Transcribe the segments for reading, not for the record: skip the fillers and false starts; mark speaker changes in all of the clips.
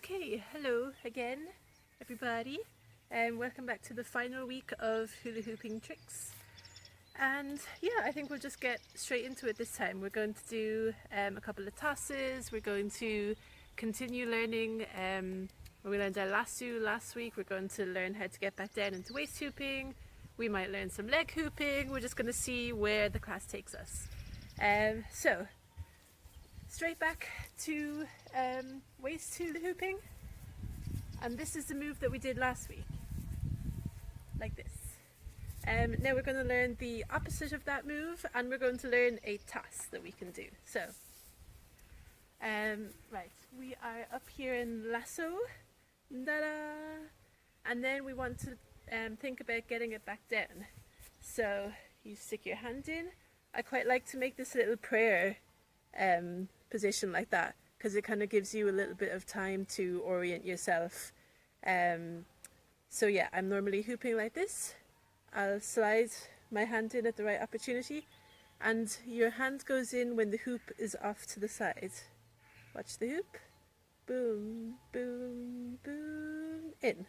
Speaker 1: Okay, hello again everybody, and welcome back to the final week of hula hooping tricks. And yeah, I think we'll just get straight into it this time. We're going to do a couple of tosses. We're going to continue learning. We learned our lasso last week. We're going to learn how to get back down into waist hooping. We might learn some leg hooping. We're just going to see where the class takes us. So straight back to waist hula hooping, and this is the move that we did last week, like this. Now we're going to learn the opposite of that move, and we're going to learn a toss that we can do. So right, we are up here in lasso, da-da, and then we want to think about getting it back down. So you stick your hand in. I quite like to make this a little prayer position like that, because it kind of gives you a little bit of time to orient yourself. So yeah, I'm normally hooping like this. I'll slide my hand in at the right opportunity, and your hand goes in when the hoop is off to the side. Watch the hoop. Boom, boom, boom, in. Do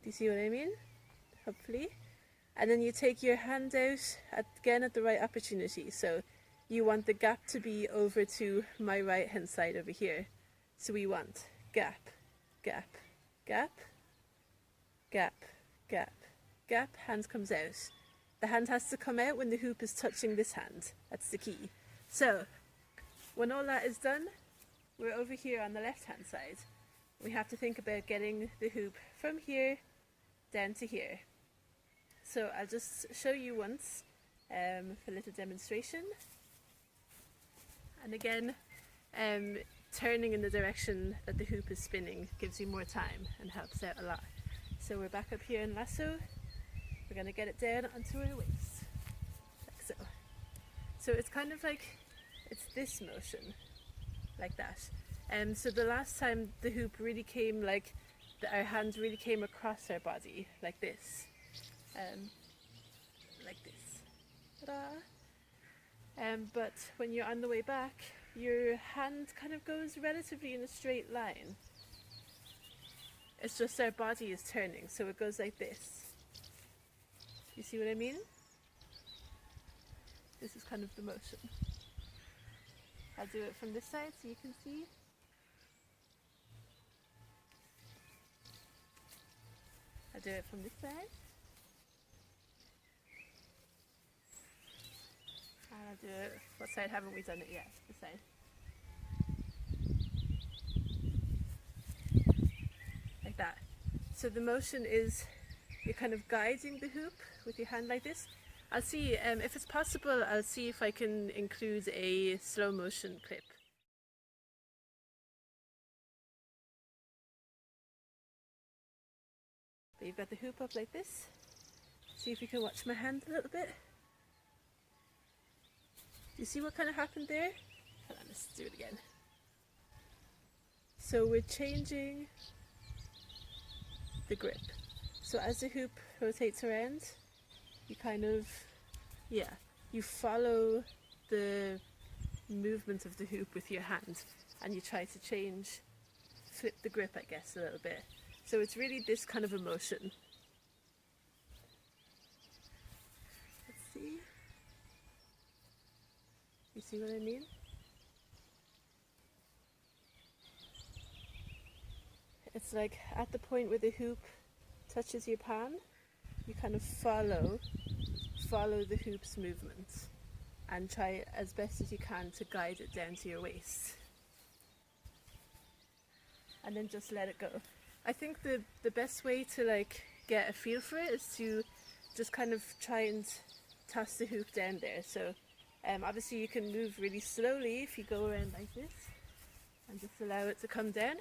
Speaker 1: you see what I mean? Hopefully. And then you take your hand out again at the right opportunity. So you want the gap to be over to my right hand side over here. So we want gap, gap, gap, gap, gap, gap, hand comes out. The hand has to come out when the hoop is touching this hand. That's the key. So when all that is done, we're over here on the left hand side. We have to think about getting the hoop from here down to here. So I'll just show you once for a little demonstration. And again, turning in the direction that the hoop is spinning gives you more time and helps out a lot. So we're back up here in lasso. We're going to get it down onto our waist, like so. So it's kind of like, it's this motion, like that. So the last time the hoop really came, like our hand really came across our body, like this. Like this. Ta-da! But when you're on the way back, your hand kind of goes relatively in a straight line. It's just our body is turning, so it goes like this. You see what I mean? This is kind of the motion. I'll do it from this side so you can see. I'll do it from this side. And I'll do it, what side haven't we done it yet? This side. Like that. So the motion is, you're kind of guiding the hoop with your hand like this. I'll see, if it's possible, I'll see if I can include a slow motion clip. But you've got the hoop up like this. See if you can watch my hand a little bit. You see what kind of happened there? Hold on, let's do it again. So we're changing the grip. So as the hoop rotates around, you kind of, yeah, you follow the movement of the hoop with your hand, and you try to change, flip the grip, I guess, a little bit. So it's really this kind of a motion. Let's see. You see what I mean? It's like at the point where the hoop touches your palm, you kind of follow the hoop's movement and try as best as you can to guide it down to your waist. And then just let it go. I think the best way to like get a feel for it is to just kind of try and toss the hoop down there. So obviously you can move really slowly if you go around like this and just allow it to come down.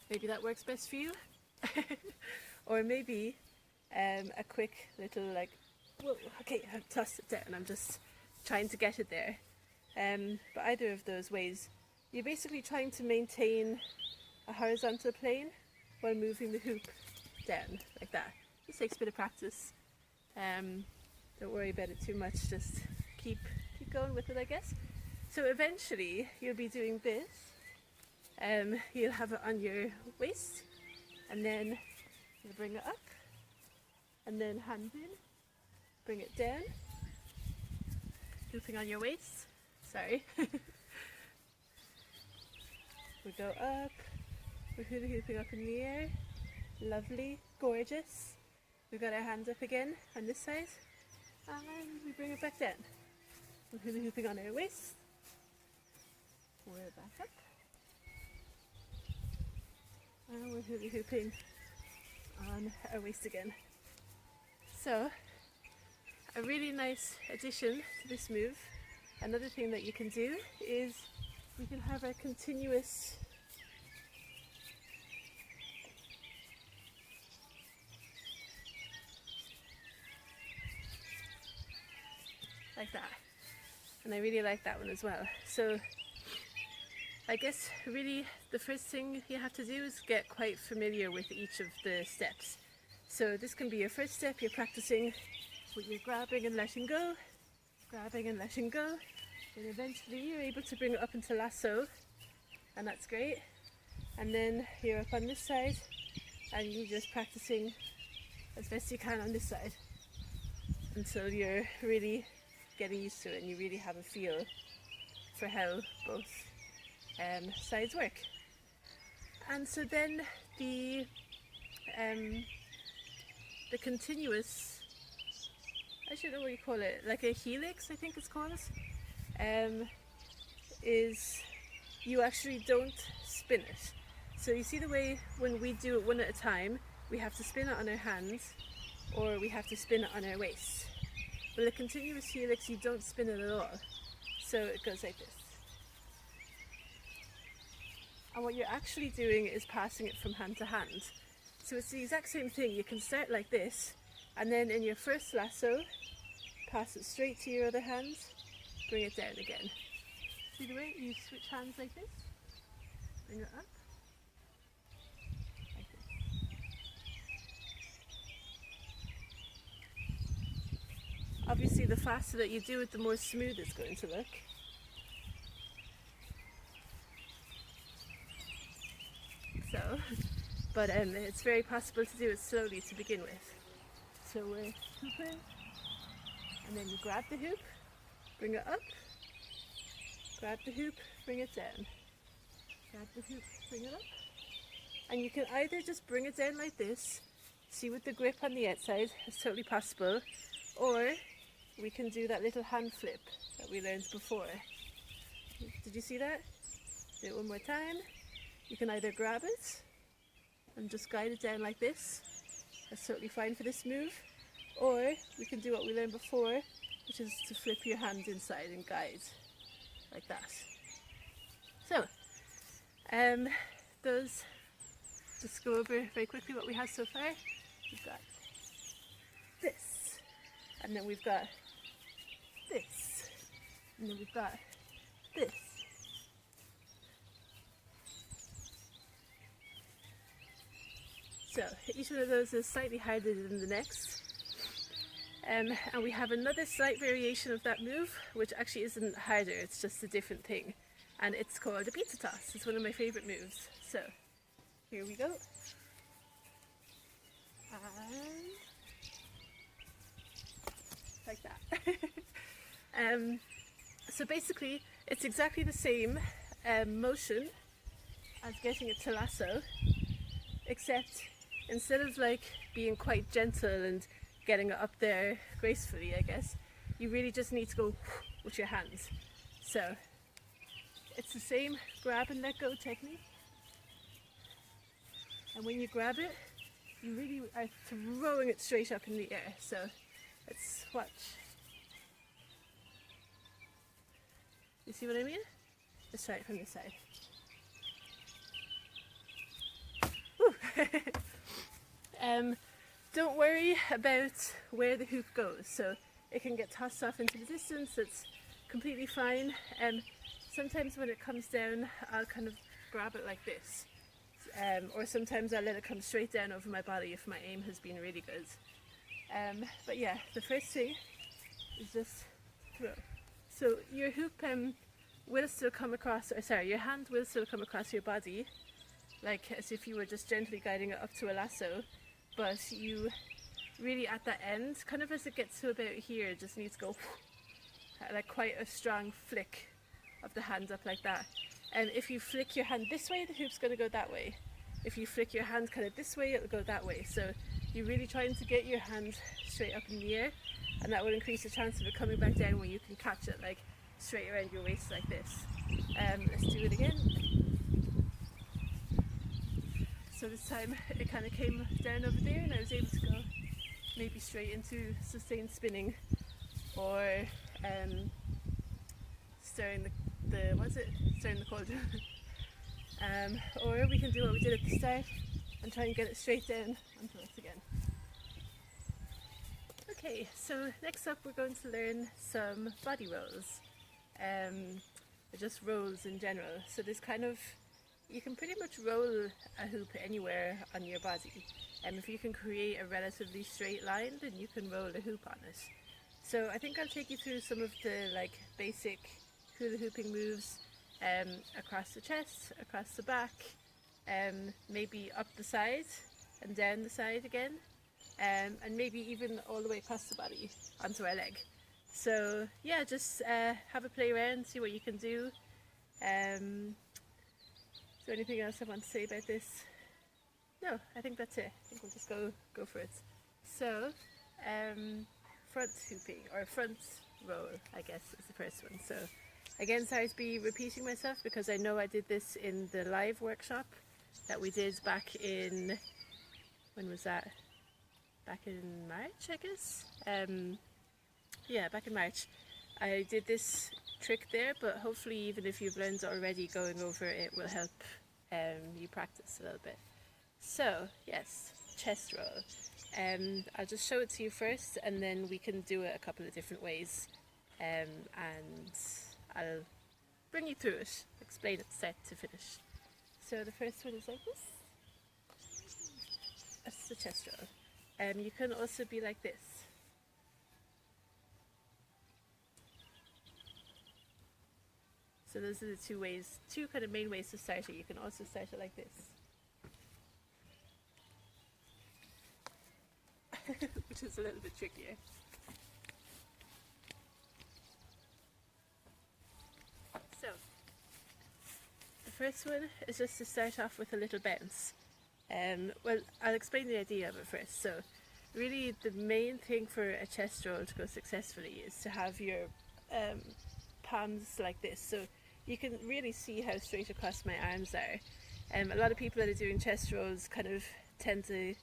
Speaker 1: Maybe that works best for you. Or maybe a quick little like, whoa, okay, I've tossed it down. I'm just trying to get it there. But either of those ways, you're basically trying to maintain a horizontal plane while moving the hoop down like that. This takes a bit of practice. Don't worry about it too much, just keep going with it, I guess. So eventually you'll be doing this you'll have it on your waist, and then you bring it up, and then hand in, bring it down, looping on your waist, sorry. We go up, we're hula hooping up in the air, lovely, gorgeous. We've got our hands up again on this side, and we bring it back down. We're hula hooping on our waist, we're back up, and we're hula hooping on our waist again. So, a really nice addition to this move, another thing that you can do is we can have a continuous like that, and I really like that one as well. So I guess really the first thing you have to do is get quite familiar with each of the steps. So this can be your first step. You're practicing with your grabbing and letting go, grabbing and letting go, and eventually you're able to bring it up into lasso, and that's great. And then you're up on this side and you're just practicing as best you can on this side until you're really getting used to it and you really have a feel for how both sides work. And so then the continuous, I don't know what you call it, like a helix I think it's called, is you actually don't spin it. So you see the way when we do it one at a time, we have to spin it on our hands or we have to spin it on our waist. With a continuous helix you don't spin it at all, so it goes like this. And what you're actually doing is passing it from hand to hand. So it's the exact same thing. You can start like this, and then in your first lasso, pass it straight to your other hand, bring it down again. See the way you switch hands like this? Bring it up. Like this. Obviously the faster that you do it, the more smooth it's going to look. So, but it's very possible to do it slowly to begin with. So we're hooping, and then you grab the hoop, bring it up, grab the hoop, bring it down, grab the hoop, bring it up. And you can either just bring it down like this, see with the grip on the outside, it's totally possible, or we can do that little hand flip that we learned before. Did you see that? Do it one more time. You can either grab it and just guide it down like this, that's totally fine for this move, or we can do what we learned before, which is to flip your hand inside and guide, like that. So, those, just go over very quickly what we have so far. We've got this, and then we've got this, and then we've got this. So each one of those is slightly harder than the next. And we have another slight variation of that move, which actually isn't harder, it's just a different thing. And it's called a pizza toss. It's one of my favourite moves. So here we go. And like that. So basically it's exactly the same motion as getting it to lasso, except instead of like being quite gentle and getting it up there gracefully, I guess, you really just need to go with your hands. So it's the same grab and let go technique. And when you grab it, you really are throwing it straight up in the air. So let's watch. You see what I mean? Let's try it from this side. Don't worry about where the hoop goes, so it can get tossed off into the distance, it's completely fine. Sometimes when it comes down I'll kind of grab it like this, or sometimes I'll let it come straight down over my body if my aim has been really good. But yeah, the first thing is just throw. So your hoop will still come across, or sorry, your hand will still come across your body, like as if you were just gently guiding it up to a lasso, but you really at that end, kind of as it gets to about here, just need to go like quite a strong flick of the hand up like that. And if you flick your hand this way, the hoop's going to go that way. If you flick your hand kind of this way, it'll go that way. So you're really trying to get your hand straight up in the air, and that will increase the chance of it coming back down when you can catch it like straight around your waist like this. Let's do it again. So this time it kind of came down over there and I was able to go maybe straight into sustained spinning, or stirring the cauldron. Or we can do what we did at the start and try and get it straight down onto us again. Okay, so next up we're going to learn some body rolls, just rolls in general. So there's kind of, you can pretty much roll a hoop anywhere on your body, and if you can create a relatively straight line, then you can roll a hoop on it. So I think I'll take you through some of the like basic hula hooping moves, across the chest, across the back, maybe up the side and down the side again, and maybe even all the way across the body onto our leg. So yeah, just have a play around, see what you can do. Is there anything else I want to say about this? No, I think that's it. I think we'll just go for it. So front hooping, or front roll, I guess is the first one. So again, sorry to be repeating myself because I know I did this in the live workshop that we did back in, when was that? Back in March, I guess? Yeah, back in March. I did this trick there, but hopefully even if you've learned it already, going over it will help you practice a little bit. So, yes, chest roll. I'll just show it to you first and then we can do it a couple of different ways. And I'll bring you through it, explain it start to finish. So the first one is like this. That's the chest roll. You can also be like this. So those are the two kind of main ways to start it. You can also start it like this. Which is a little bit trickier. So, the first one is just to start off with a little bounce. Well, I'll explain the idea of it first. So, really the main thing for a chest roll to go successfully is to have your palms like this. So, you can really see how straight across my arms are. A lot of people that are doing chest rolls kind of tend to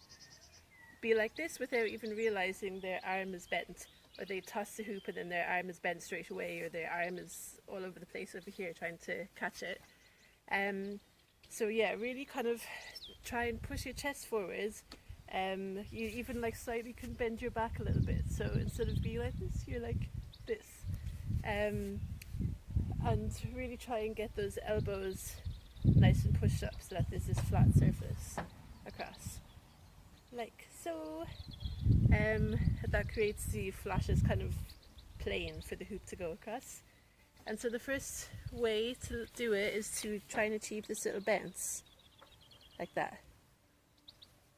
Speaker 1: be like this without even realizing their arm is bent, or they toss the hoop and then their arm is bent straight away, or their arm is all over the place over here trying to catch it. So yeah, really kind of try and push your chest forwards. You even like slightly can bend your back a little bit, so instead of being like this, you're like this. And really try and get those elbows nice and pushed up so that there's this flat surface across, like so. That creates the flattest kind of plane for the hoop to go across. And so the first way to do it is to try and achieve this little bounce, like that.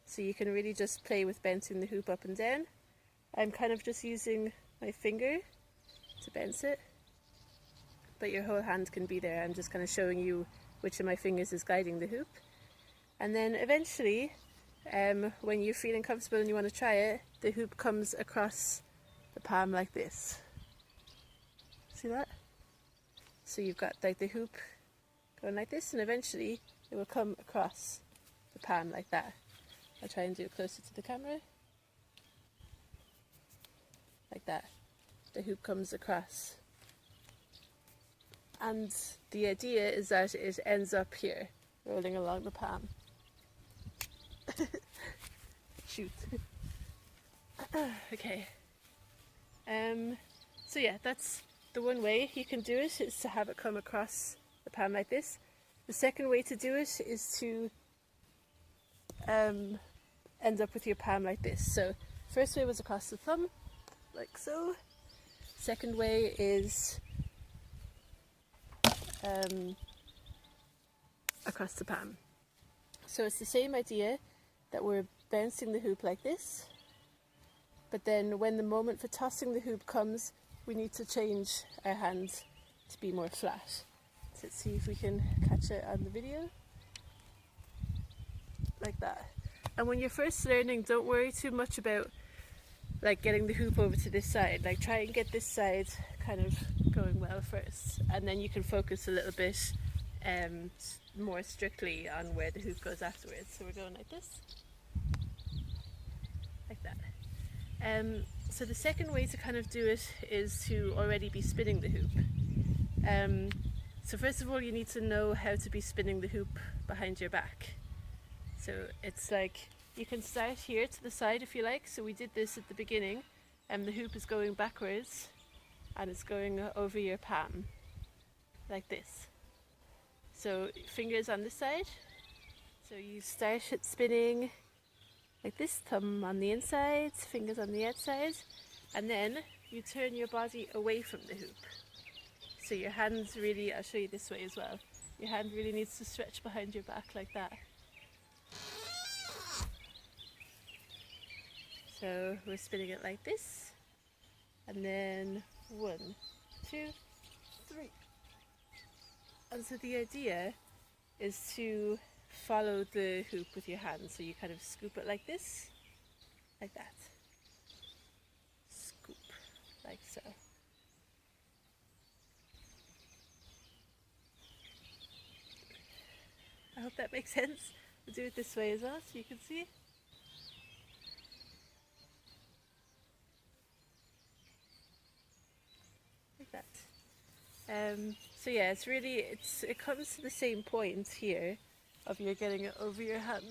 Speaker 1: So you can really just play with bouncing the hoop up and down. I'm kind of just using my finger to bounce it, but your whole hand can be there. I'm just kind of showing you which of my fingers is guiding the hoop. And then eventually, when you're feeling comfortable and you want to try it, the hoop comes across the palm like this. See that? So you've got like the hoop going like this, and eventually it will come across the palm like that. I'll try and do it closer to the camera. Like that. The hoop comes across. And the idea is that it ends up here, rolling along the palm. Shoot. Okay. So yeah, that's the one way you can do it, is to have it come across the palm like this. The second way to do it is to end up with your palm like this. So first way was across the thumb, like so. Second way is across the palm. So it's the same idea that we're bouncing the hoop like this, but then when the moment for tossing the hoop comes, we need to change our hand to be more flat. So let's see if we can catch it on the video. Like that. And when you're first learning, don't worry too much about like getting the hoop over to this side. Like try and get this side kind of going well first, and then you can focus a little bit more strictly on where the hoop goes afterwards. So we're going like this, like that. So the second way to kind of do it is to already be spinning the hoop. So first of all, you need to know how to be spinning the hoop behind your back. So it's like, you can start here to the side if you like. So we did this at the beginning, and the hoop is going backwards and it's going over your palm like this. So fingers on this side. So you start it spinning like this, thumb on the inside, fingers on the outside, and then you turn your body away from the hoop. So your hands really, I'll show you this way as well, your hand really needs to stretch behind your back like that. So we're spinning it like this, and then 1, 2, 3. And so the idea is to follow the hoop with your hand. So you kind of scoop it like this, like that. Scoop, like so. I hope that makes sense. We'll do it this way as well so you can see. Like that. So yeah, it comes to the same point here of you're getting it over your hand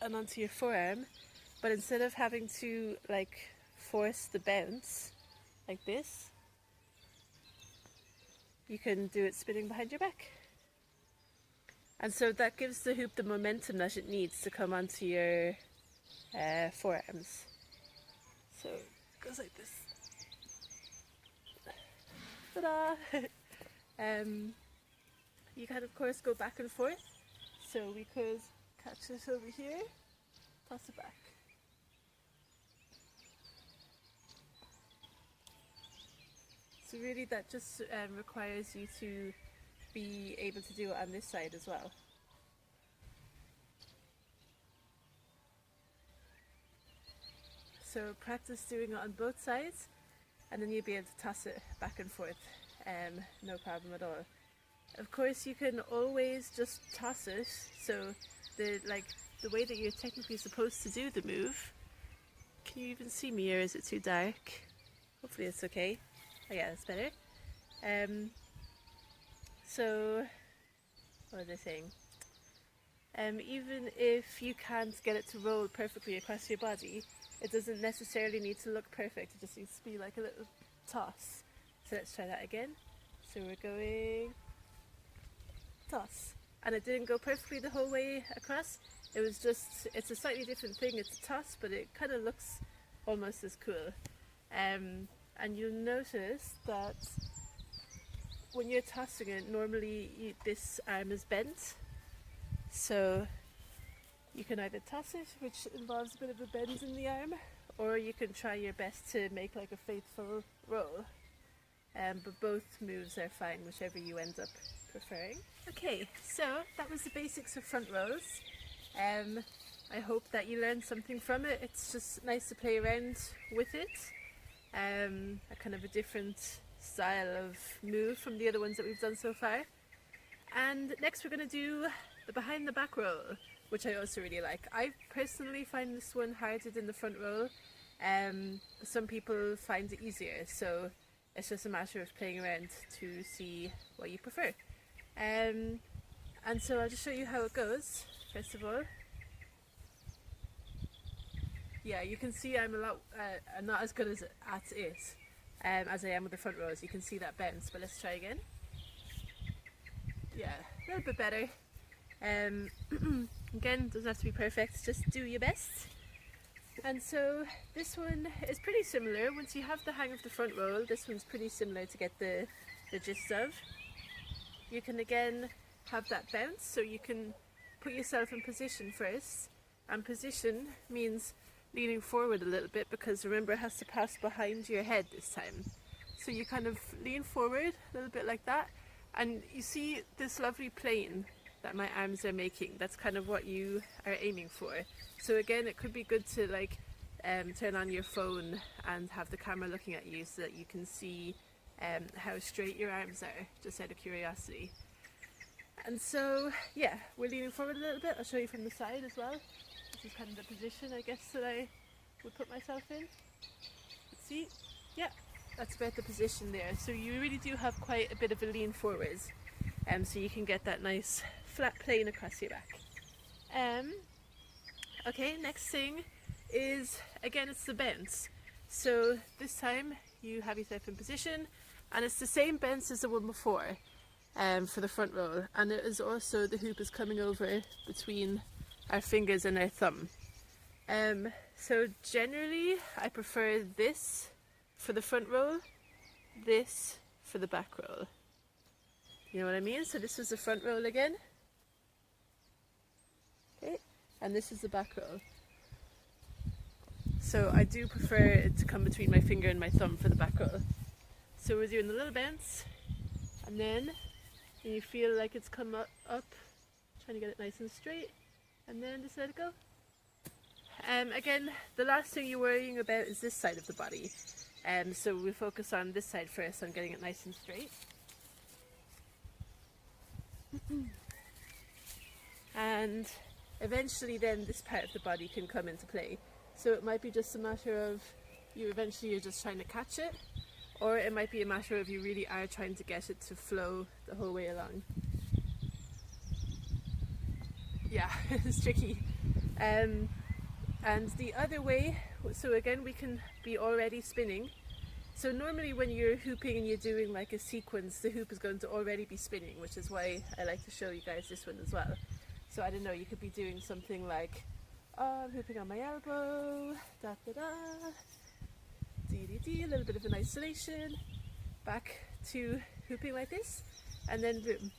Speaker 1: and onto your forearm, but instead of having to like force the bounce like this, you can do it spinning behind your back. And so that gives the hoop the momentum that it needs to come onto your forearms. So it goes like this. Ta-da! You can of course go back and forth. So we could catch it over here, toss it back. So really that just requires you to be able to do it on this side as well. So practice doing it on both sides, and then you'll be able to toss it back and forth, no problem at all. Of course you can always just toss it, so the way that you're technically supposed to do the move. Can you even see me, or is it too dark? Hopefully it's okay. Oh yeah, that's better. So, what was I saying? Even if you can't get it to roll perfectly across your body, it doesn't necessarily need to look perfect, it just needs to be like a little toss. So let's try that again. So we're going toss. And it didn't go perfectly the whole way across, it was just, it's a slightly different thing, it's a toss, but it kind of looks almost as cool. And you'll notice that when you're tossing it, normally this arm is bent, so you can either toss it, which involves a bit of a bend in the arm, or you can try your best to make like a faithful roll. But both moves are fine, whichever you end up preferring. Okay, so that was the basics of front rolls. I hope that you learned something from it. It's just nice to play around with it. A kind of a different style of move from the other ones that we've done so far. And next we're going to do the behind the back roll, which I also really like. I personally find this one harder than the front roll. Some people find it easier, so it's just a matter of playing around to see what you prefer. And so I'll just show you how it goes first of all. Yeah, you can see I'm not as good at it as I am with the front rows. You can see that bounce, but let's try again. Yeah, a little bit better. Again, doesn't have to be perfect, just do your best. And so this one is pretty similar. Once you have the hang of the front roll, this one's pretty similar to get the gist of. you can again have that bounce, so you can put yourself in position first, and position means leaning forward a little bit, because remember it has to pass behind your head this time. So you kind of lean forward a little bit like that, and you see this lovely plane that my arms are making. That's kind of what you are aiming for. So again, it could be good to like turn on your phone and have the camera looking at you so that you can see how straight your arms are, just out of curiosity. And so yeah, we're leaning forward a little bit. I'll show you from the side as well. This is kind of the position, I guess, that I would put myself in. Let's see. Yeah, that's about the position there. So you really do have quite a bit of a lean forwards, so you can get that nice flat plane across your back. Okay, next thing is, again, it's the bounce. So this time you have yourself in position, and it's the same bounce as the one before for the front roll, and it is also, the hoop is coming over between our fingers and our thumb. So generally I prefer this for the front roll, this for the back roll. You know what I mean? So this is the front roll again. Okay, and this is the back roll. So I do prefer it to come between my finger and my thumb for the back roll. So we're doing the little bounce, and then you feel like it's come up, trying to get it nice and straight, and then just let it go. Again, the last thing you're worrying about is this side of the body. So we'll focus on this side first, on getting it nice and straight. And eventually then this part of the body can come into play. So it might be just a matter of you're just trying to catch it, or it might be a matter of you really are trying to get it to flow the whole way along. Yeah, it's tricky. And the other way, so again we can be already spinning. So normally when you're hooping and you're doing like a sequence, the hoop is going to already be spinning, which is why I like to show you guys this one as well. So I don't know, you could be doing something like, oh, I'm hooping on my elbow, da da da, dee dee dee, a little bit of an isolation, back to hooping like this, and then boom,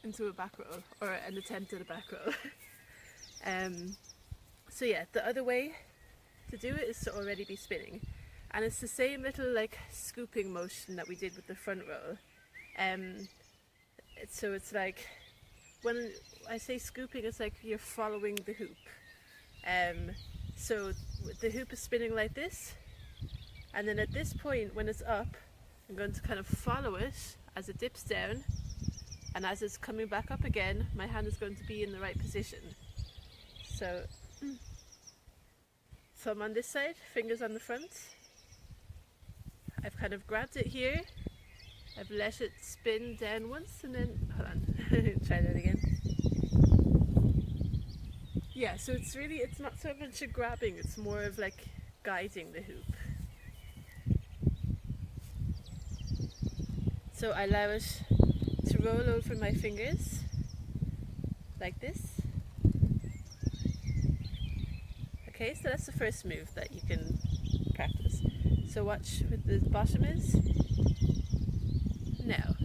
Speaker 1: into a back roll, or an attempt at a back roll. So yeah, the other way to do it is to already be spinning. And it's the same little like scooping motion that we did with the front roll. So it's like, when I say scooping, it's like you're following the hoop. So the hoop is spinning like this, and then at this point when it's up, I'm going to kind of follow it as it dips down, and as it's coming back up again, my hand is going to be in the right position. So thumb on this side, fingers on the front. I've kind of grabbed it here, I've let it spin down once, and then, hold on, try that again. Yeah, so it's not so much a grabbing, it's more of like guiding the hoop. So I allow it to roll over my fingers, like this. Okay, so that's the first move that you can practice. So watch what the bottom is. Now.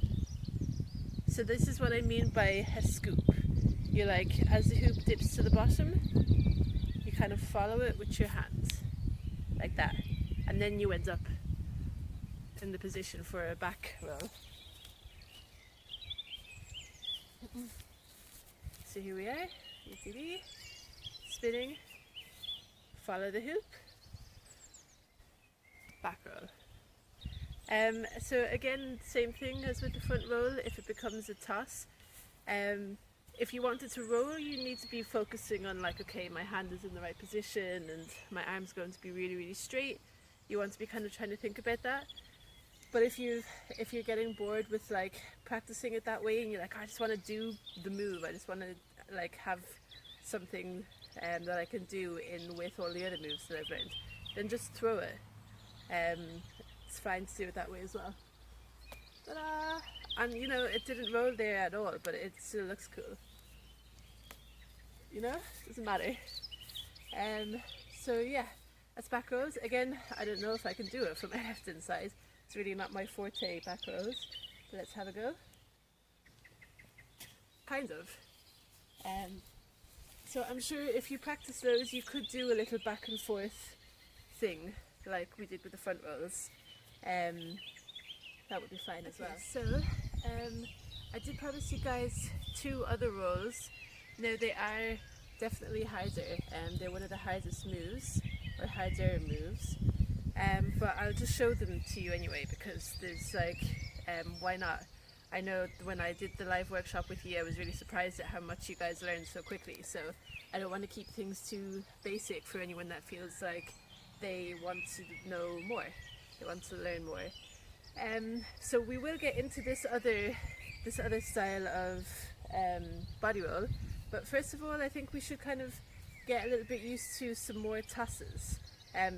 Speaker 1: So this is what I mean by a scoop. You like, as the hoop dips to the bottom, you kind of follow it with your hands, like that. And then you end up in the position for a back roll. So here we are, spinning, follow the hoop, back roll. So again, same thing as with the front roll. If it becomes a toss, if you wanted to roll, you need to be focusing on like, okay, my hand is in the right position and my arm's going to be really, really straight. You want to be kind of trying to think about that. But if you're getting bored with like practicing it that way, and you're like, I just want to do the move, I just want to like have something that I can do in with all the other moves that I've learned, then just throw it. It's fine to do it that way as well. Ta-da! And you know, it didn't roll there at all, but it still looks cool. You know, doesn't matter. So yeah, that's back rows. Again, I don't know if I can do it from my left hand side. It's really not my forte, back rows. But let's have a go. kind of. So I'm sure if you practice those, you could do a little back and forth thing like we did with the front rolls. That would be fine as well. So I did promise you guys 2 other rolls. Now they are definitely harder, they're one of the hardest moves, or harder moves, but I'll just show them to you anyway, because there's like, why not? I know when I did the live workshop with you, I was really surprised at how much you guys learned so quickly, so I don't want to keep things too basic for anyone that feels like they want to know more, they want to learn more. So we will get into this other style of body roll, but first of all I think we should kind of get a little bit used to some more tosses,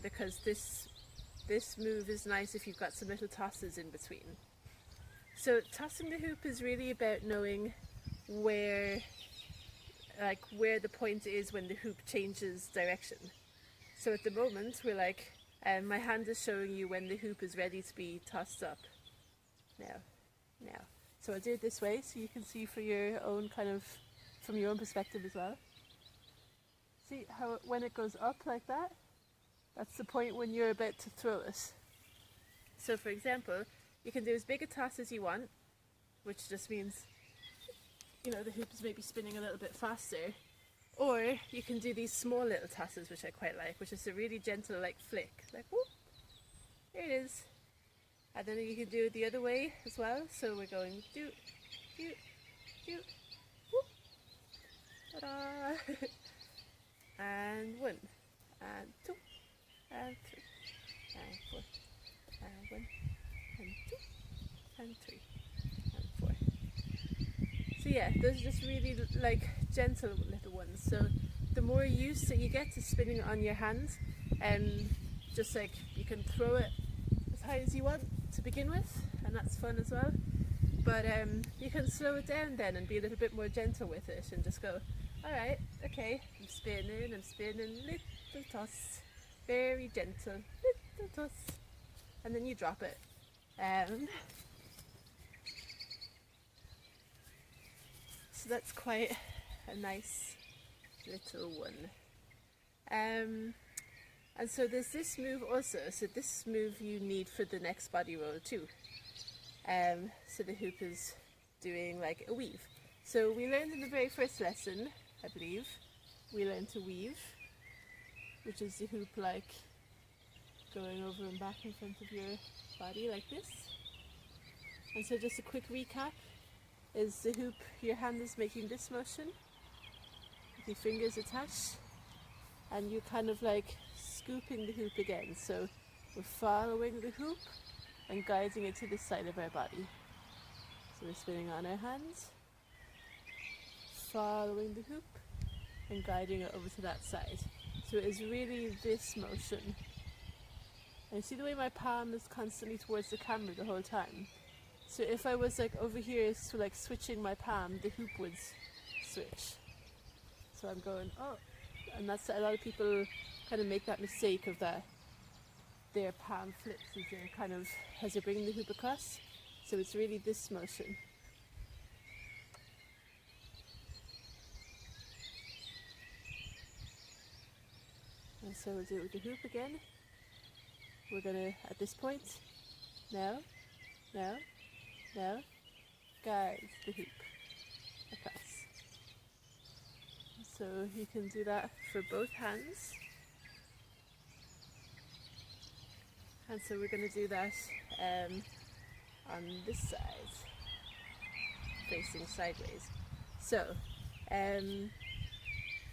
Speaker 1: because this move is nice if you've got some little tosses in between. So tossing the hoop is really about knowing where the point is when the hoop changes direction. So at the moment we're like, my hand is showing you when the hoop is ready to be tossed up. Now. So I'll do it this way so you can see for your own from your own perspective as well. See how when it goes up like that, that's the point when you're about to throw it. So for example, you can do as big a toss as you want, which just means, you know, the hoop is maybe spinning a little bit faster. Or you can do these small little tosses, which I quite like, which is a really gentle like flick, like whoop, there it is. And then you can do it the other way as well. So we're going doot, doot, doot, whoop, ta-da. And 1, and 2, and 3, and 4, and 1, and 2, and 3, and 4. So yeah, those are just really like gentle little ones. So the more use that you get to spinning on your hand, just like you can throw it as high as you want to begin with, and that's fun as well. But you can slow it down then and be a little bit more gentle with it and just go, alright, okay, I'm spinning, little toss, very gentle, little toss, and then you drop it. So that's quite a nice little one. And so there's this move also, so this move you need for the next body roll too. So the hoop is doing like a weave. So we learned in the very first lesson, I believe, we learned to weave, which is the hoop like going over and back in front of your body like this. And so just a quick recap is the hoop, your hand is making this motion with your fingers attached, and you're kind of like scooping the hoop again. So we're following the hoop and guiding it to this side of our body. So we're spinning on our hands, following the hoop and guiding it over to that side. So it is really this motion. And you see the way my palm is constantly towards the camera the whole time. So if I was like over here, so like switching my palm, the hoop would switch. So I'm going, oh, and that's a lot of people kind of make that mistake of that. Their palm flips as they're bringing the hoop across. So it's really this motion. And so we'll do it with the hoop again. We're gonna, at this point, now, guide the hoop across. So you can do that for both hands. And so we're going to do that on this side, facing sideways. So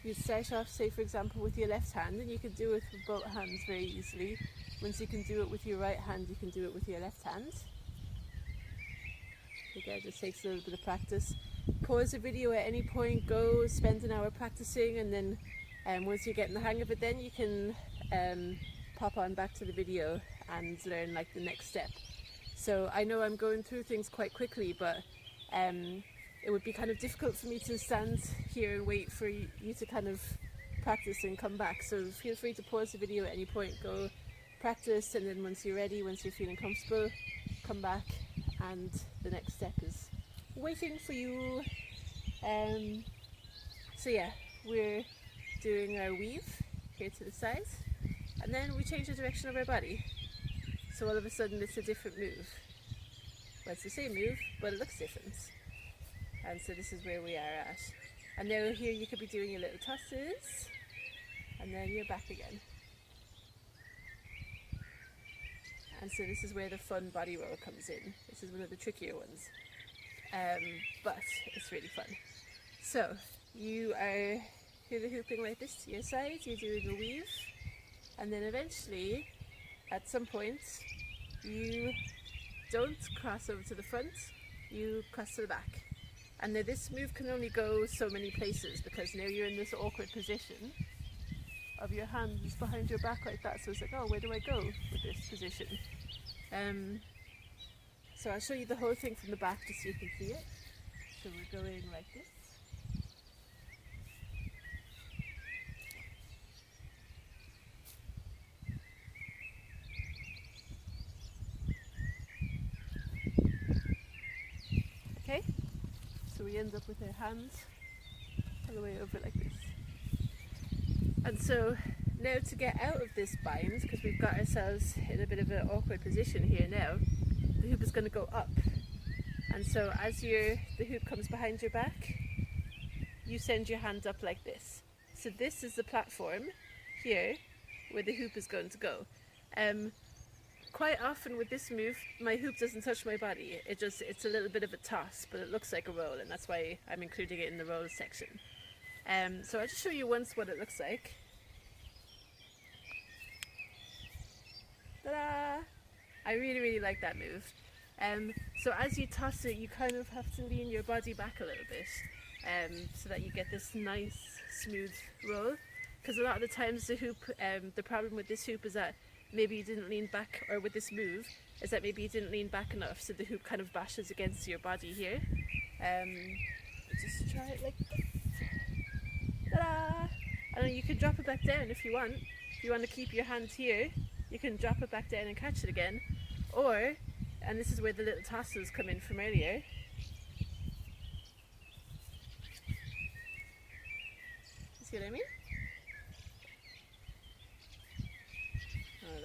Speaker 1: you start off, say for example, with your left hand, and you can do it with both hands very easily. Once you can do it with your right hand, you can do it with your left hand. Again, it just takes a little bit of practice. Pause the video at any point, go spend an hour practicing, and then once you're getting the hang of it, then you can pop on back to the video and learn like the next step. So I know I'm going through things quite quickly, but it would be kind of difficult for me to stand here and wait for you to kind of practice and come back. So feel free to pause the video at any point, go practice, and then once you're ready, once you're feeling comfortable, come back and the next step is waiting for you. So yeah, we're doing our weave here to the sides, and then we change the direction of our body. So all of a sudden it's a different move. Well, it's the same move, but it looks different. And so this is where we are at. And now here you could be doing your little tosses, and then you're back again. And so this is where the fun body roll comes in. This is one of the trickier ones. But it's really fun. So you are hula hooping like this to your side, you're doing a weave, and then eventually, at some point, you don't cross over to the front, you cross to the back. And now this move can only go so many places, because now you're in this awkward position of your hands behind your back like that. So it's like, oh, where do I go with this position? So I'll show you the whole thing from the back just so you can see it. So we're going like this. Okay, so we end up with our hands all the way over like this. And so now to get out of this bind, because we've got ourselves in a bit of an awkward position here now, the hoop is going to go up. And so as the hoop comes behind your back, you send your hand up like this. So this is the platform here where the hoop is going to go. Quite often with this move, my hoop doesn't touch my body. It's a little bit of a toss, but it looks like a roll, and that's why I'm including it in the roll section. So I'll just show you once what it looks like. Ta-da! I really, really like that move. So as you toss it, you kind of have to lean your body back a little bit, so that you get this nice, smooth roll. Because a lot of the times the problem with this hoop is that maybe you didn't lean back, or with this move, is that maybe you didn't lean back enough, so the hoop kind of bashes against your body here. Just try it like this. Ta-da! And then you can drop it back down if you want. If you want to keep your hand here, you can drop it back down and catch it again. Or, and this is where the little tosses come in from earlier. You see what I mean?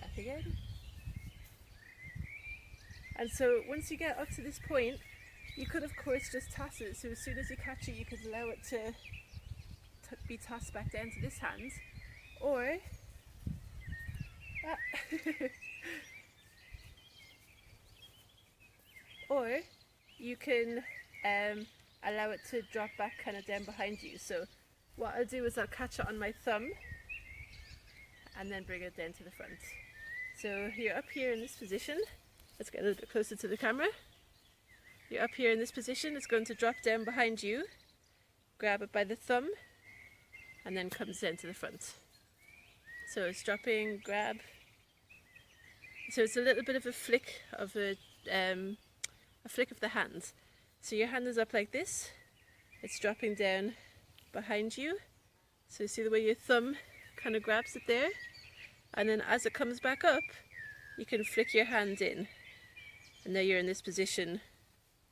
Speaker 1: Back again. And so once you get up to this point, you could of course just toss it. So as soon as you catch it, you could allow it to be tossed back down to this hand, or or you can allow it to drop back kind of down behind you. So what I'll do is I'll catch it on my thumb and then bring it down to the front. So you're up here in this position. Let's get a little bit closer to the camera. You're up here in this position. It's going to drop down behind you. Grab it by the thumb and then comes down to the front. So it's dropping, grab. So it's a little bit of a flick of the hand. So your hand is up like this. It's dropping down behind you. So you see the way your thumb kind of grabs it there, and then as it comes back up, you can flick your hand in, and now you're in this position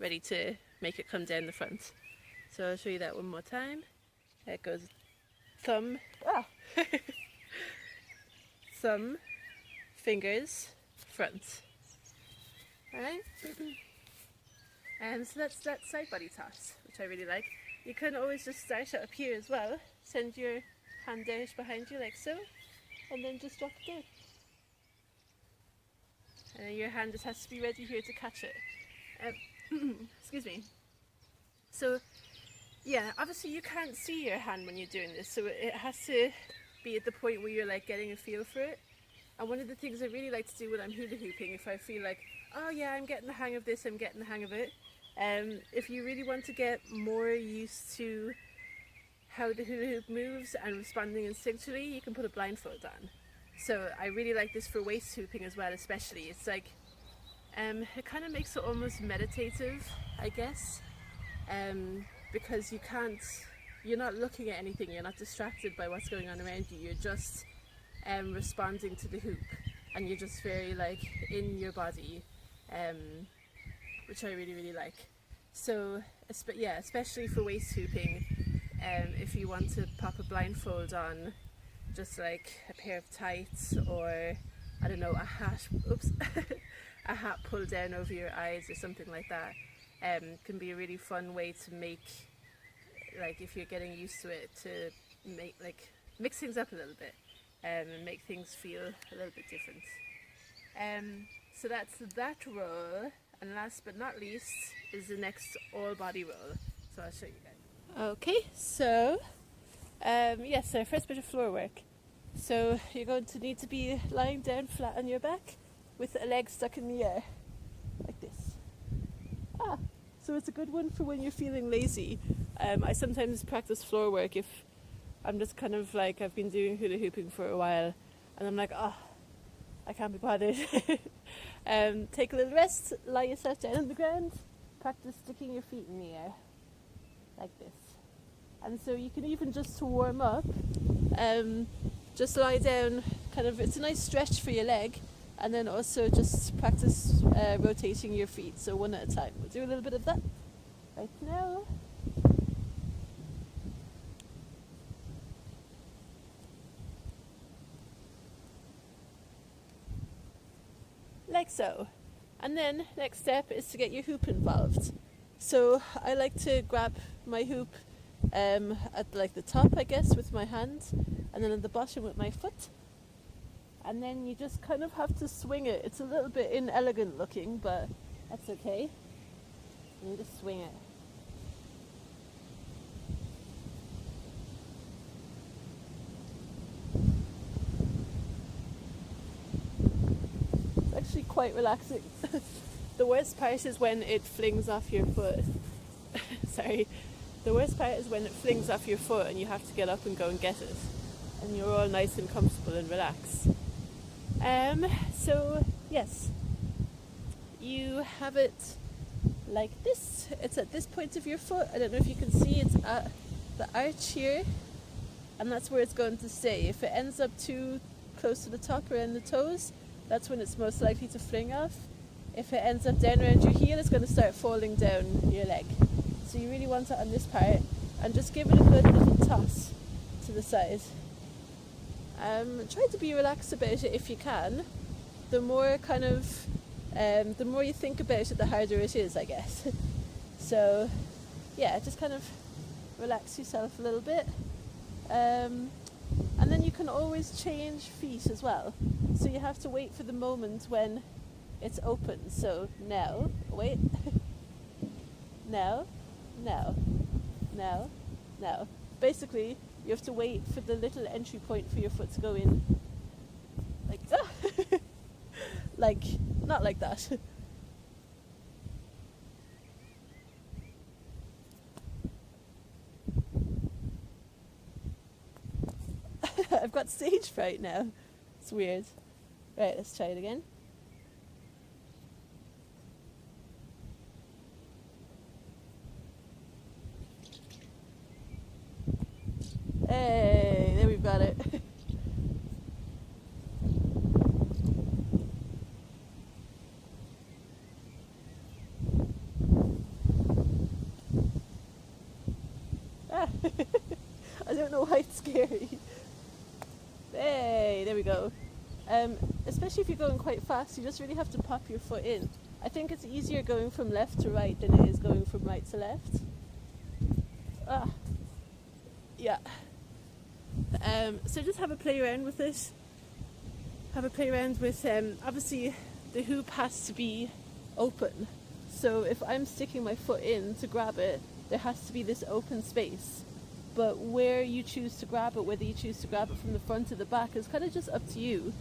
Speaker 1: ready to make it come down the front. So I'll show you that one more time. There it goes. Thumb, thumb, fingers, front. Alright? So that's that side body toss, which I really like. You can always just start it up here as well. Send your hand out behind you like so, and then just drop it down. And then your hand just has to be ready here to catch it. Excuse me. So yeah, obviously you can't see your hand when you're doing this, so it has to be at the point where you're like getting a feel for it. And one of the things I really like to do when I'm hula hooping, if I feel like, oh yeah, I'm getting the hang of this, I'm getting the hang of it. If you really want to get more used to how the hula hoop moves and responding instinctually, you can put a blindfold on. So I really like this for waist hooping as well, especially. It's like, it kind of makes it almost meditative, I guess, because you're not looking at anything, you're not distracted by what's going on around you, you're just responding to the hoop, and you're just very like in your body, which I really, really like. So yeah, especially for waist hooping, if you want to pop a blindfold on, just like a pair of tights, or I don't know, a hat, oops, a hat pulled down over your eyes or something like that, can be a really fun way to make, like if you're getting used to it, to make, like, mix things up a little bit, and make things feel a little bit different. So that's that roll, and last but not least is the next all body roll. So I'll show you guys. Okay, so yes, our first bit of floor work. So you're going to need to be lying down flat on your back with a leg stuck in the air, like this. So it's a good one for when you're feeling lazy. I sometimes practice floor work if I'm just kind of like, I've been doing hula hooping for a while and I'm like, I can't be bothered. Take a little rest, lie yourself down on the ground, practice sticking your feet in the air, like this. And so you can even, just to warm up, just lie down, kind of, it's a nice stretch for your leg, and then also just practice rotating your feet, so one at a time. We'll do a little bit of that right now. Like so. And then next step is to get your hoop involved. So I like to grab my hoop at like the top, I guess, with my hand, and then at the bottom with my foot. And then you just kind of have to swing it. It's a little bit inelegant looking, but that's okay. And you just swing it. It's actually quite relaxing. The worst part is when it flings off your foot. Sorry. The worst part is when it flings off your foot and you have to get up and go and get it. And you're all nice and comfortable and relaxed. So, yes. You have it like this. It's at this point of your foot. I don't know if you can see, it's at the arch here. And that's where it's going to stay. If it ends up too close to the top around the toes, that's when it's most likely to fling off. If it ends up down around your heel, it's going to start falling down your leg. So you really want it on this part, and just give it a good little toss to the side. Try to be relaxed about it if you can. The more kind of, the more you think about it, the harder it is, I guess. So, yeah, just kind of relax yourself a little bit. And then you can always change feet as well. So you have to wait for the moment when it's open. So now, wait, now, now. Basically, you have to wait for the little entry point for your foot to go in. Like, like, not like that. I've got stage fright now. It's weird. Right, let's try it again. Hey, there we've got it. I don't know why it's scary. Hey, there we go. Especially if you're going quite fast, you just really have to pop your foot in. I think it's easier going from left to right than it is going from right to left. Yeah. So just have a play around with it. Have a play around with, obviously the hoop has to be open. So if I'm sticking my foot in to grab it, there has to be this open space. But where you choose to grab it, whether you choose to grab it from the front or the back, is kind of just up to you.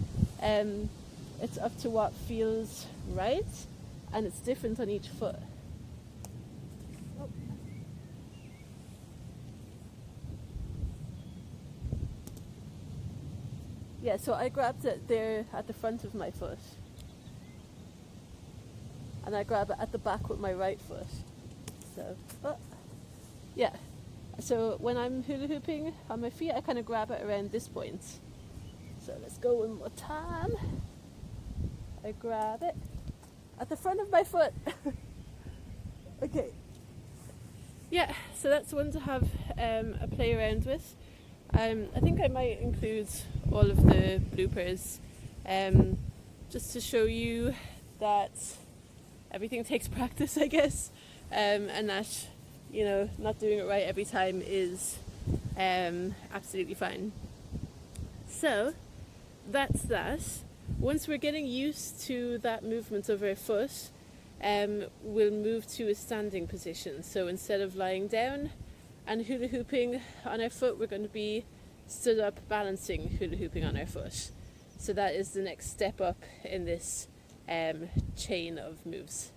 Speaker 1: It's up to what feels right, and it's different on each foot. Yeah, so I grabbed it there at the front of my foot. And I grab it at the back with my right foot. So, yeah. So when I'm hula hooping on my feet, I kind of grab it around this point. So let's go one more time. I grab it at the front of my foot. Okay, yeah, so that's one to have a play around with. I think I might include all of the bloopers just to show you that everything takes practice, I guess, and that, you know, not doing it right every time is absolutely fine. So that's that. Once we're getting used to that movement of our foot, we'll move to a standing position. So instead of lying down and hula hooping on our foot, we're going to be stood up balancing hula hooping on our foot. So that is the next step up in this chain of moves.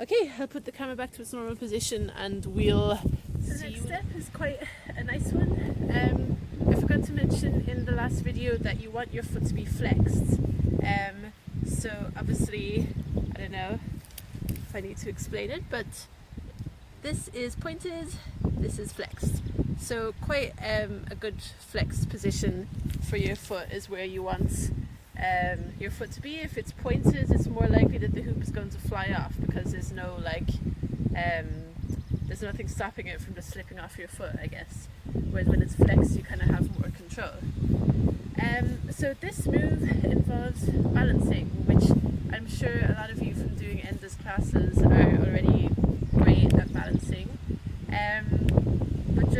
Speaker 1: Okay, I'll put the camera back to its normal position and we'll see. The next step is quite a nice one. I forgot to mention in the last video that you want your foot to be flexed. So obviously, I don't know if I need to explain it, but this is pointed, this is flexed. So quite a good flexed position for your foot is where you want your foot to be. If it's pointed, it's more likely that the hoop is going to fly off because there's no there's nothing stopping it from just slipping off your foot, I guess. Whereas when it's flexed, you kind of have more control. So this move involves balancing, which I'm sure a lot of you from doing Enda's classes are already great at balancing. But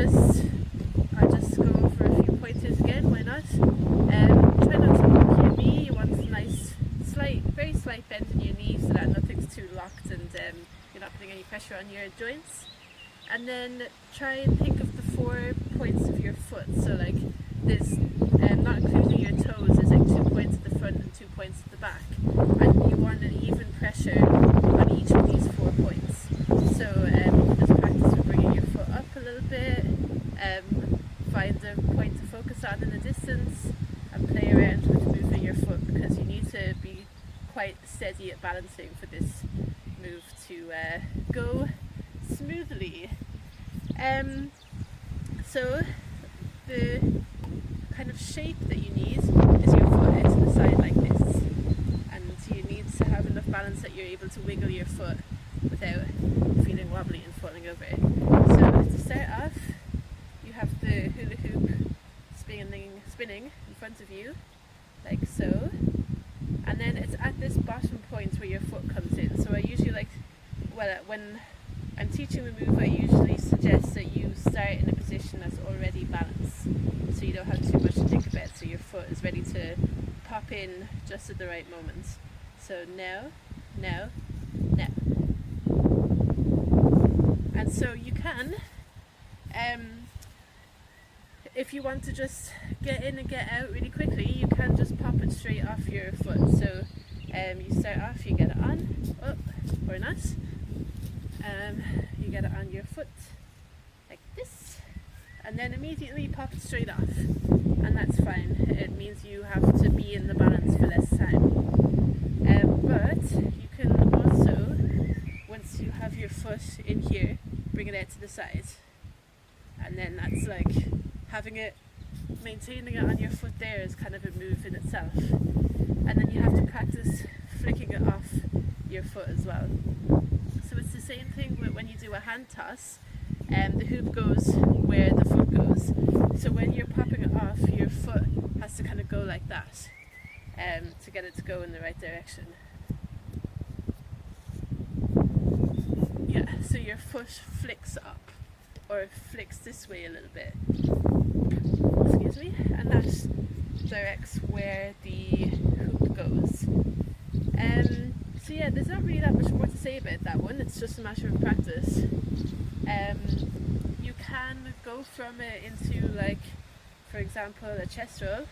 Speaker 1: I'll just go over a few pointers again, why not? Try not to lock your knee. You want a nice, very slight bend in your knee so that nothing's too locked and you're not putting any pressure on your joints. And then try and think of the 4 points of your foot. So like there's, not including your toes, there's like 2 points at the front and 2 points at the back. And you want an even pressure on each of these 4 points. So you can just practice with bringing your foot up a little bit, find a point to focus on in the distance, and play around with moving your foot because you need to be quite steady at balancing for this move to go smoothly. So the kind of shape that you need is your foot head to the side like this, and you need to have enough balance that you're able to wiggle your foot without feeling wobbly and falling over. So to start off, you have the hula hoop spinning in front of you like so, and then it's at this bottom point where your foot comes in. So I usually when I'm teaching the move, I usually suggest that you start in a position that's already balanced, so you don't have too much to think about, so your foot is ready to pop in just at the right moment. So now. And so you can, if you want to just get in and get out really quickly, you can just pop it straight off your foot. So you start off, you get it on, or not. You get it on your foot like this, and then immediately pop it straight off, and that's fine. It means you have to be in the balance for less time. But you can also, once you have your foot in here, bring it out to the side, and then that's like maintaining it on your foot there is kind of a move in itself. And then you have to practice flicking it off your foot as well. So it's the same thing when you do a hand toss, the hoop goes where the foot goes. So when you're popping it off, your foot has to kind of go like that to get it to go in the right direction. Yeah, so your foot flicks up, or flicks this way a little bit. Excuse me, and that directs where the hoop goes. So yeah, there's not really that much more to say about that one. It's just a matter of practice. You can go from it into, like, for example, a chest roll.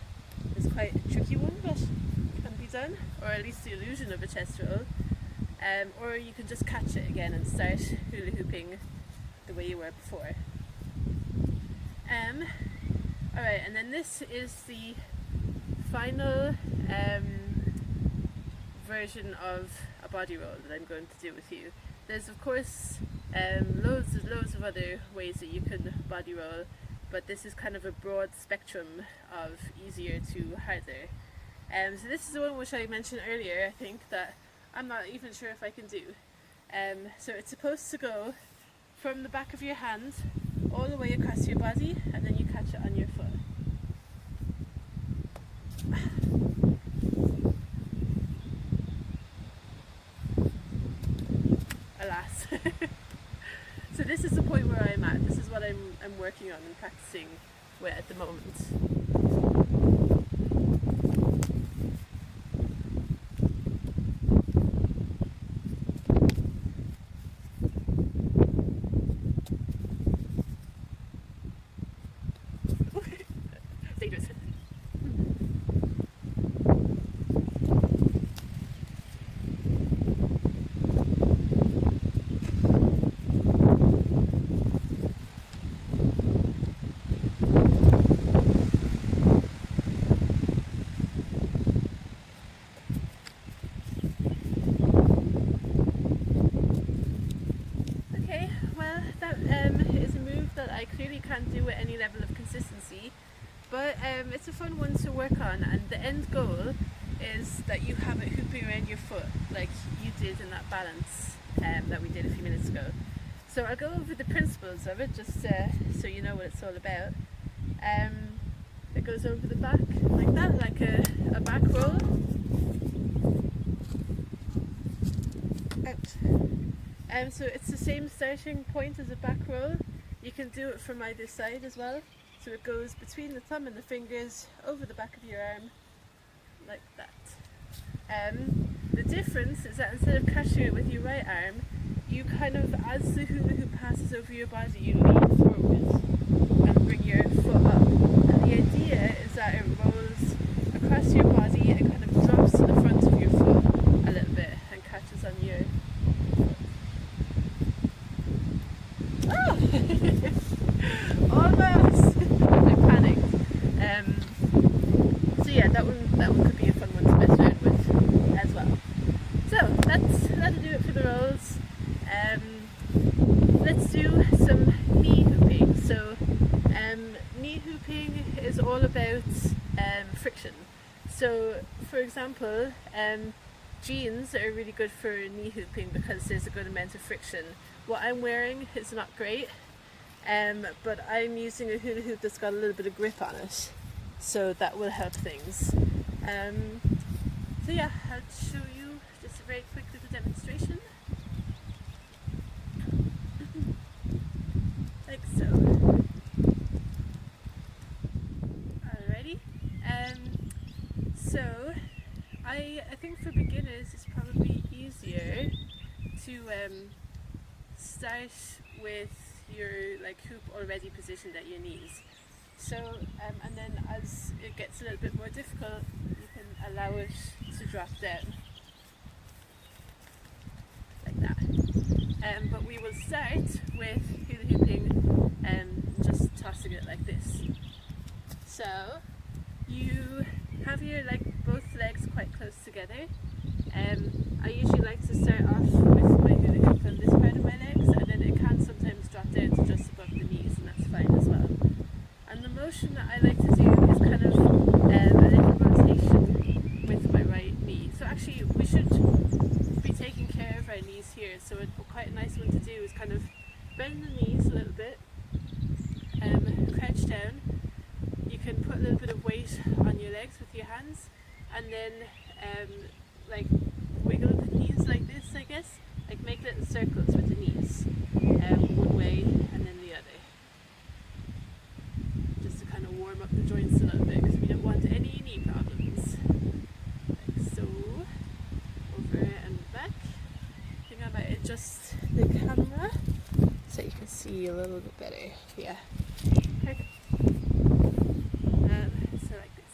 Speaker 1: It's quite a tricky one, but can be done, or at least the illusion of a chest roll. Or you can just catch it again and start hula hooping the way you were before. Alright, and then this is the final version of a body roll that I'm going to do with you. There's of course loads of other ways that you can body roll, but this is kind of a broad spectrum of easier to harder. So this is the one which I mentioned earlier, I think, that I'm not even sure if I can do. So it's supposed to go from the back of your hand all the way across your body, and then you catch it on your foot. Alas. So this is the point where I'm at. This is what I'm working on and practicing with at the moment. Dangerous. Okay, well that is a move that I clearly can't do with any level of consistency, but it's a fun one to work on, and the end goal is that you have it hooping around your foot like you did in that balance that we did a few minutes ago. So I'll go over the principles of it just so you know what it's all about. It goes over the back like that, like a back roll. Out. So it's the same starting point as a back roll. You can do it from either side as well. So it goes between the thumb and the fingers, over the back of your arm, like that. The difference is that instead of catching it with your right arm, you kind of, as the hula hoop passes over your body, you lean forward and bring your foot up. And the idea is that it rolls across your body and kind of drops to the front of your foot a little bit and catches on your foot. Oh! Almost! I panicked. So yeah, that one could be a fun one to mess around with as well. So that'll do it for the rolls. Let's do some knee hooping. So knee hooping is all about friction. So for example, jeans are really good for knee hooping because there's a good amount of friction. What I'm wearing is not great, but I'm using a hula hoop that's got a little bit of grip on it, so that will help things. So yeah, I'll show you just a very quick little demonstration. Like so. Alrighty. So I think for beginners it's probably easier to start with your hoop already positioned at your knees. So and then as it gets a little bit more difficult, you can allow it to drop down like that. But we will start with hula hooping and just tossing it like this. So you have your both legs quite close together. I usually like to start off with my hula hoop on this part of my legs, and then it can sometimes drop down to just above the knees, and that's fine as well. And the motion that I like to do is kind of a little rotation with my right knee. So actually we should be taking care of our knees here, so quite a nice one to do is kind of bend the knees a little bit, crouch down. You can put a little bit of weight on your legs with your hands, and then wiggle the knees like this, I guess, make little circles with the knees, one way and then the other, just to kind of warm up the joints a little bit, because we don't want any knee problems. Like so, over and back. I think I might adjust the camera so you can see a little bit better. Yeah, perfect. So like this.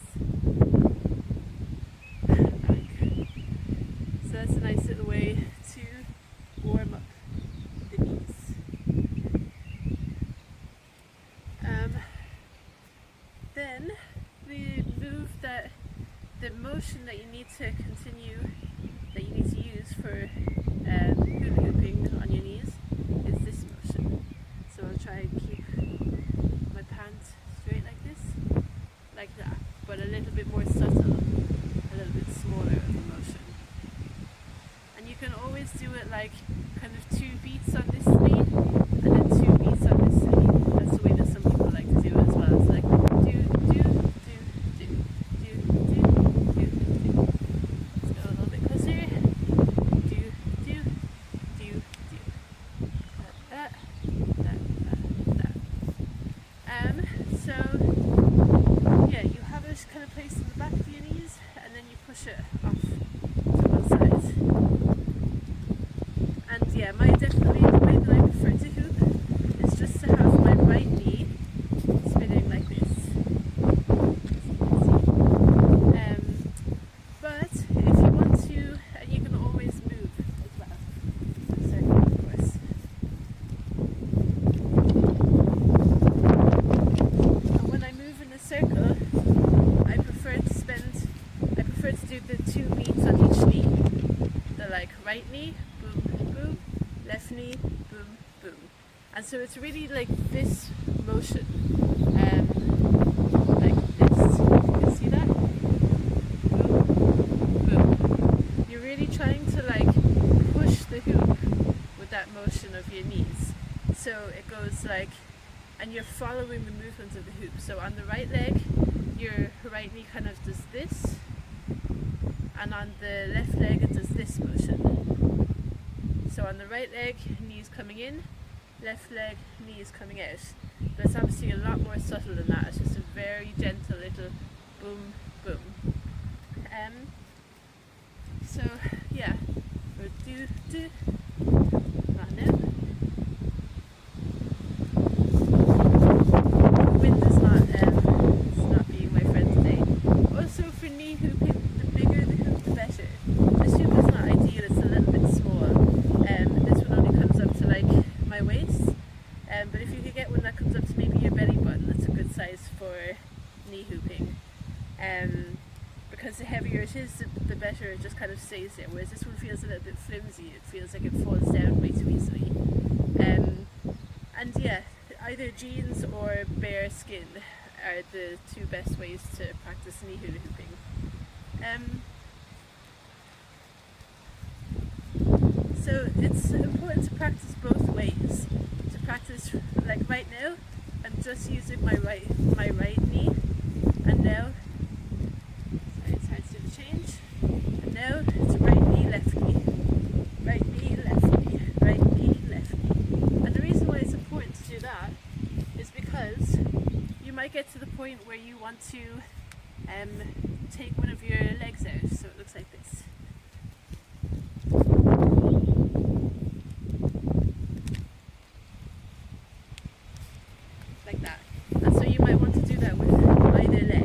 Speaker 1: So that's a nice little way to warm up the knees. Then the move the motion that you need to continue, that you need to use for hula hooping on your knees is this motion. So I'll try and keep my pants straight like this, like that, but a little bit more subtle, a little bit smaller of a motion. And you can always do it kind of 2 beats on this knee, and then example, I prefer to do the 2 beats on each knee. The like right knee, boom, boom, left knee, boom, boom. And so it's really like this motion, like this. You can see that? Boom, boom. You're really trying to like push the hoop with that motion of your knees. So it goes like, and you're following the movement of the hoop. So on the right leg, your right knee kind of does this, and on the left leg it does this motion. So on the right leg, knees coming in, left leg, knees coming out. But it's obviously a lot more subtle than that. It's just a very gentle little boom, boom. So yeah, we'll do. On now. Wind is not being my friend today. Also for knee hooping, the bigger the hoop, the better. This hoop is not ideal, it's a little bit small. This one only comes up to like my waist. But if you could get one that comes up to maybe your belly button, that's a good size for knee hooping. Because the heavier it is, the better it just kind of stays there. Whereas this one feels a little bit flimsy, it feels like it falls down way too easily. And yeah, either jeans or bare skin are the 2 best ways to practice knee hula hooping. So it's important to practice both ways. To practice, like right now, I'm just using my right knee, and now, sorry, it's hard to do the change, and now it's right knee, left knee, right knee, left knee, right knee, left knee. And the reason why it's important to do that is because you might get to the point where you want to take one of your legs out, so it looks like this. Like that. And so you might want to do that with either leg,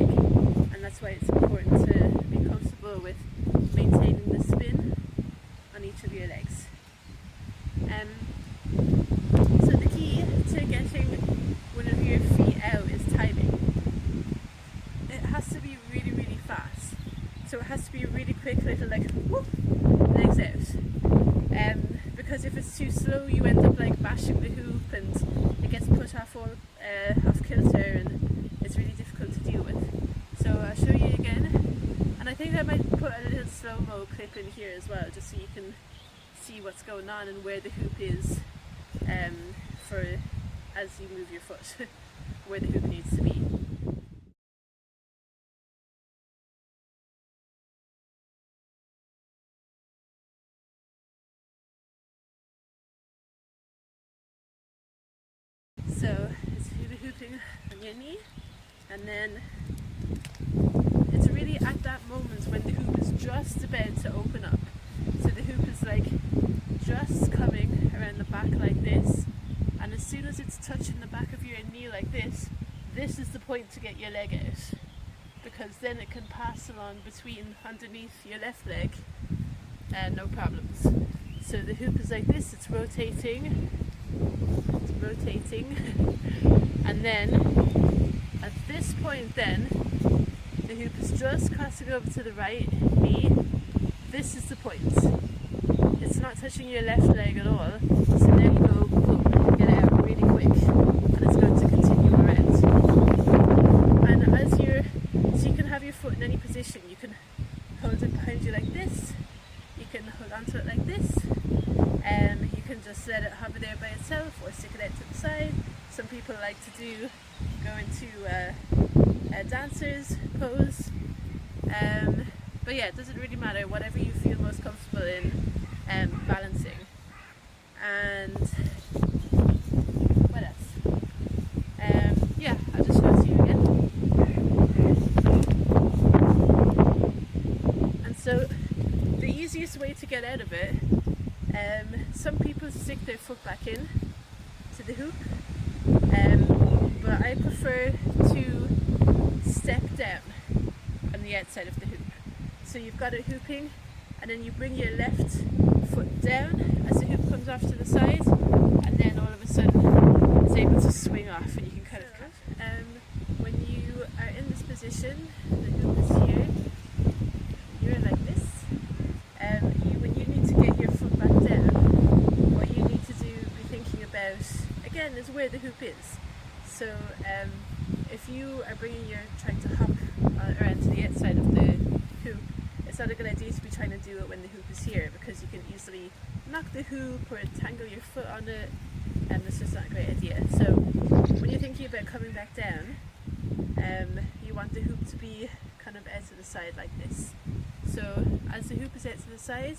Speaker 1: and that's why it's important to be comfortable with maintaining the spin on each of your legs. So the key to getting one of your feet out is timing. It has to be really, really fast. So it has to be a really quick little like whoop, legs out. Because if it's too slow, you end up like bashing the hoop and it gets put off off kilter, and it's really difficult to deal with. So I'll show you again, and I think I might put a little slow-mo clip in here as well, just so you can see what's going on and where the hoop is for as you move your foot, where the hoop needs to be. So it's hula hooping on your knee, and then it's really at that moment when the hoop is just about to open up. So the hoop is like just coming around the back like this, and as soon as it's touching the back of your knee like this is the point to get your leg out, because then it can pass along between underneath your left leg and no problems. So the hoop is like this, it's rotating, and then at this point then the hoop is just crossing over to the right knee. This is the point. It's not touching your left leg at all, so now you go boom, get out really quick, and it's going to continue around. And so you can have your foot in any position. You can hold it behind you like this, you can hold onto it like this, you can just let it hover there by itself or stick it out to the side. Some people like to go into a dancer's pose, but yeah, it doesn't really matter, whatever you feel most comfortable in balancing. And what else? Yeah, I'll just show it to you again. And so the easiest way to get out of it, some people stick their foot back in to the hoop, but I prefer to step down on the outside of the hoop. So you've got it hooping, and then you bring your left foot down as the hoop comes off to the side, and then all of a sudden it's able to swing off, and you can kind of cut. When you are in this position, position, the hoop is here, you're like this. When you need to get your foot back down, what you need to be thinking about, again, is where the hoop is. So if you are trying to hop around to the outside of the hoop, it's not a good idea to be trying to do it when the hoop is here, because you can easily knock the hoop or entangle your foot on it, and it's just not a great idea. So when you're thinking about coming back down, you want the hoop to be kind of out to the side like this. So as the hoop is out to the side,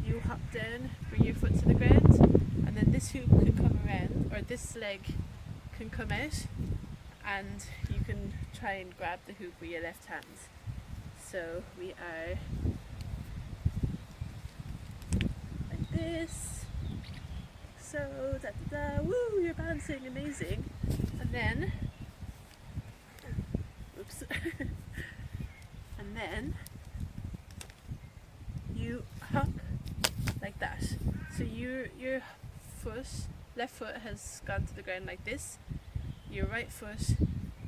Speaker 1: you hop down, bring your foot to the ground, and then this hoop can come around, or this leg can come out, and you can try and grab the hoop with your left hand. So we are like this. So da da da, woo, you're bouncing, amazing. And then, oops, and then you hop like that. So your left foot has gone to the ground like this. Your right foot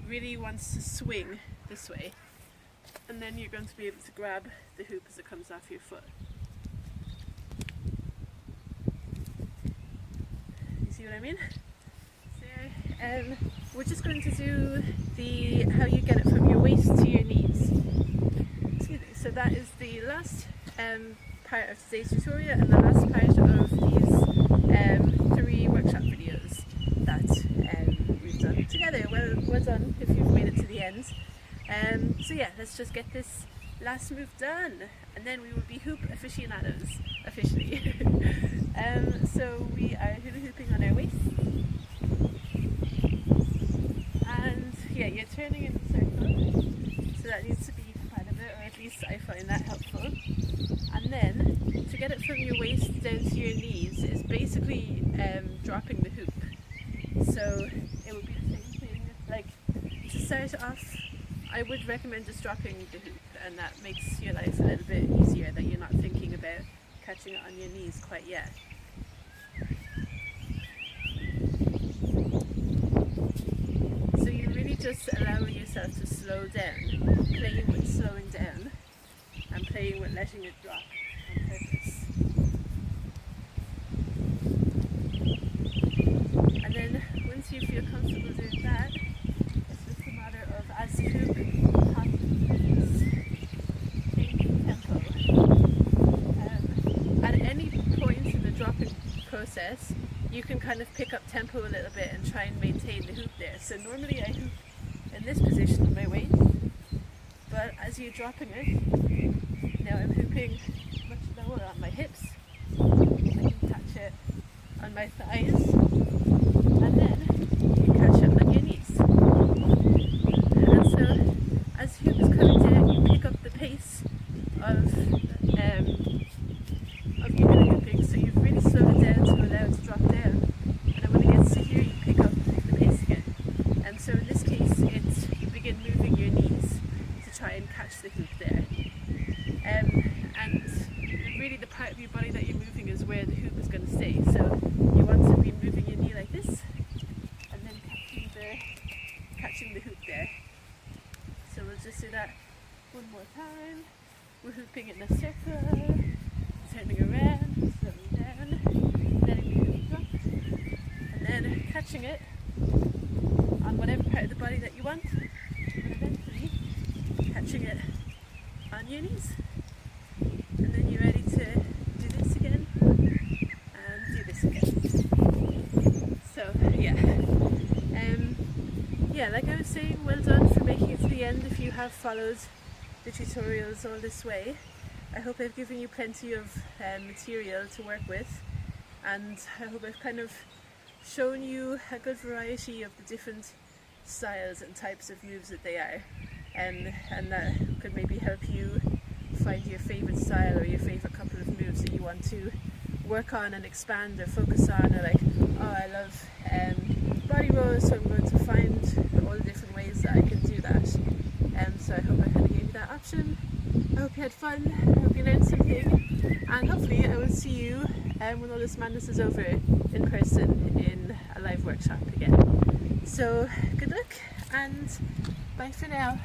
Speaker 1: really wants to swing this way, and then you're going to be able to grab the hoop as it comes off your foot. You see what I mean? So we're just going to do how you get it from your waist to your knees. Excuse me. So that is the last part of today's tutorial, and the last part of these 3 workshop videos that we've done together. Well done if you've made it to the end. So yeah, let's just get this last move done, and then we will be hoop aficionados officially. So we are hula hooping on our waist, and yeah, you're turning in a circle, so that needs to be part of it, or at least I find that helpful. And then to get it from your waist down to your knees is basically dropping the hoop. So it would be the same thing. Like, to start off, I would recommend just dropping the hoop, and that makes your life a little bit easier, that you're not thinking about catching it on your knees quite yet. So you're really just allowing yourself to slow down, playing with slowing down, and playing with letting it drop on purpose. And then once you feel comfortable doing that, it's just a matter of, as the hoop hops, change tempo. At any point in the dropping process, you can kind of pick up tempo a little bit and try and maintain the hoop there. So normally I hoop in this position on my waist, but as you're dropping it, now I'm hooping much lower on my hips. I can catch it on my thighs, and then you catch it on your knees. And so as the hoop is coming down, you pick up the pace of your hula hooping. So you've really slowed it down to allow it to drop down, and then when it gets to here, you pick up the pace again. And so in this case, you begin moving your knees to try and catch the hoop there. And really the part of your body that you're moving is where the hoop is going to stay. So you want to be moving your knee like this, and then catching the hoop there. So we'll just do that one more time. We're hooping in a circle, turning around, slowing down, letting the hoop drop, and then catching it on whatever part of the body that you want, and eventually catching it on your knees. And then you're ready to do this again, and do this again. So yeah, like I was saying, well done for making it to the end if you have followed the tutorials all this way. I hope I've given you plenty of material to work with, and I hope I've kind of shown you a good variety of the different styles and types of moves that they are, and that could maybe help you find your favourite style or your favourite couple of moves that you want to work on and expand or focus on, or like, oh, I love body rolls, so I'm going to find all the different ways that I can do that. So I hope I kind of gave you that option. I hope you had fun, I hope you learned something, and hopefully I will see you when all this madness is over in person in a live workshop again. So good luck, and bye for now.